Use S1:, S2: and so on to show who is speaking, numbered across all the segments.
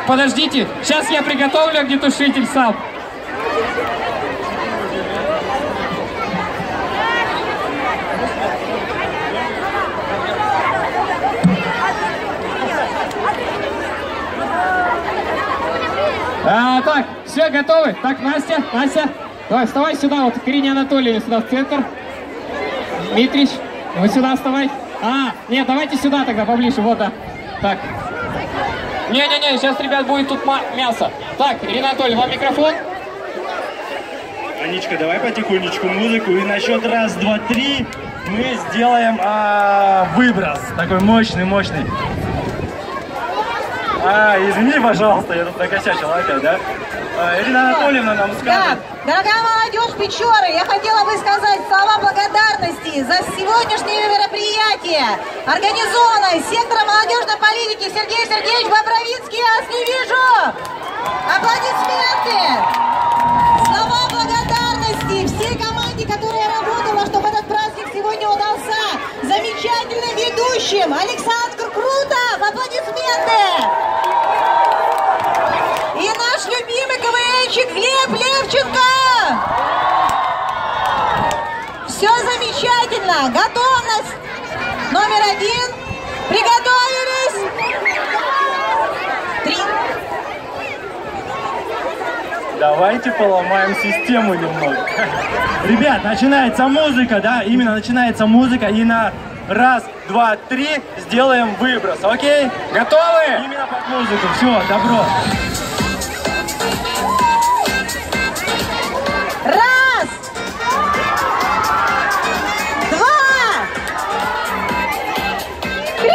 S1: Подождите, сейчас я приготовлю огнетушитель сам. Так, все, готовы? Так, Настя, давай, вставай сюда, вот к Ирине Анатольевне сюда в центр. Дмитрич, вы сюда вставай. Нет, давайте сюда тогда поближе, вот, да. Так. Не-не-не, сейчас, ребят, будет тут мясо. Так, Ирина Анатольевна, вам микрофон.
S2: Анечка, давай потихонечку музыку, и на счет раз, два, три мы сделаем выброс. Такой мощный. Извини, пожалуйста, я тут накосячил опять, да? Ирина Анатольевна нам скажет.
S3: Да, дорогая молодежь Печоры, я хотела бы сказать слова благодарности за сегодняшнее мероприятие, организованное сектором молодежной политики. Сергей Сергеевич Бобровицкий, я вас не вижу. Аплодисменты. Слова благодарности всей команде, которая работала, чтобы этот праздник сегодня удался. Замечательным ведущим Александр Крутов. Аплодисменты. И наш любимый КВНщик Глеб Левченко. Все замечательно. Готовность номер 1. Приготовились. 3.
S2: Давайте поломаем систему немного. Ребят, начинается музыка, да? Именно начинается музыка. И на раз, два, три сделаем выброс, окей?
S1: Готовы?
S2: Именно под музыку. Все, добро.
S3: Раз. 2. 3.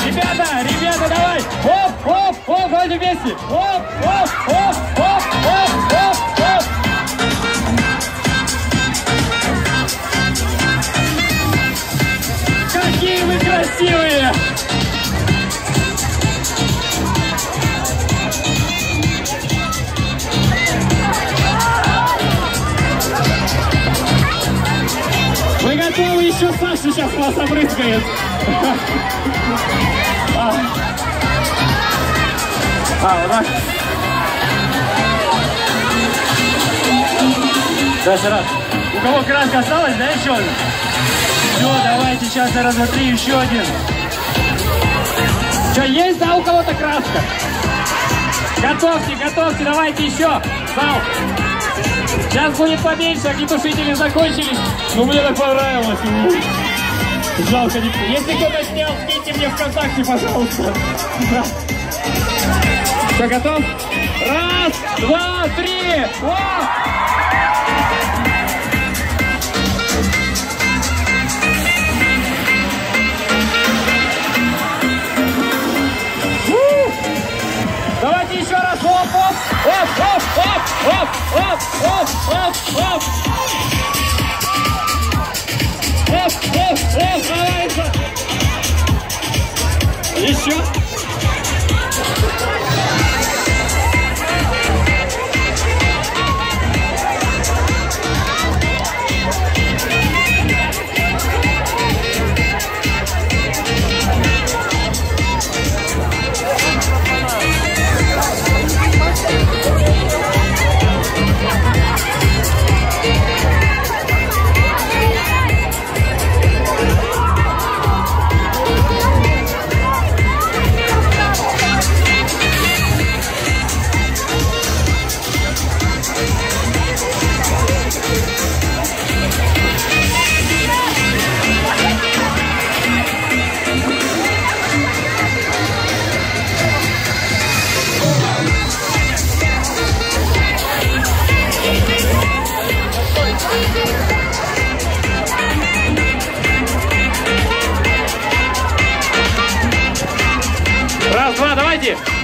S1: Ребята, давай! Оп, давайте вместе! Оп! Какие вы красивые! Вы готовы? Еще Саша сейчас вас обрызгает.
S2: Вот так. Дальше раз. У кого краска осталась, да, еще один? Все, давайте сейчас на раз, два, три, еще один.
S1: Что, есть, да, у кого-то краска? Готовьте, давайте еще. Зал. Сейчас будет поменьше, огнетушители закончились. Ну, мне так понравилось. Жалко, если кто-то снял, скиньте мне ВКонтакте, пожалуйста. Все, готов? Раз, два, три. Давайте еще раз. Оп. Еще.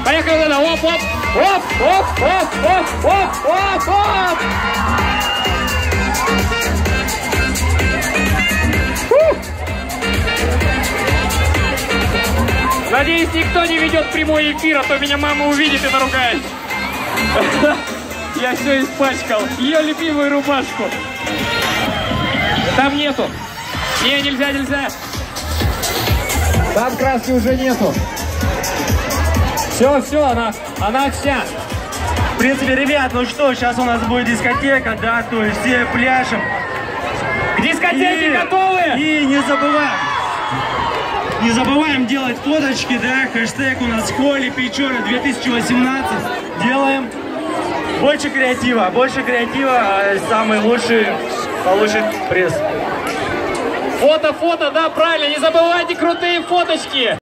S1: Поехали, да, оп, оп, оп, оп, оп, оп, оп, оп, оп. Надеюсь, никто не ведет прямой эфир, а то меня мама увидит и наругает. Я все испачкал. Ее любимую рубашку. Там нету. Не, нельзя, нельзя. Там краски уже нету. Все, она вся.
S2: В принципе, ребят, ну что, сейчас у нас будет дискотека, да, то есть все пляшем.
S1: К дискотеке готовы?
S2: И не забываем делать фоточки, да, хэштег у нас Холли Печора 2018. Делаем. Больше креатива, а самый лучший получит приз.
S1: Фото, да, правильно, не забывайте крутые фоточки.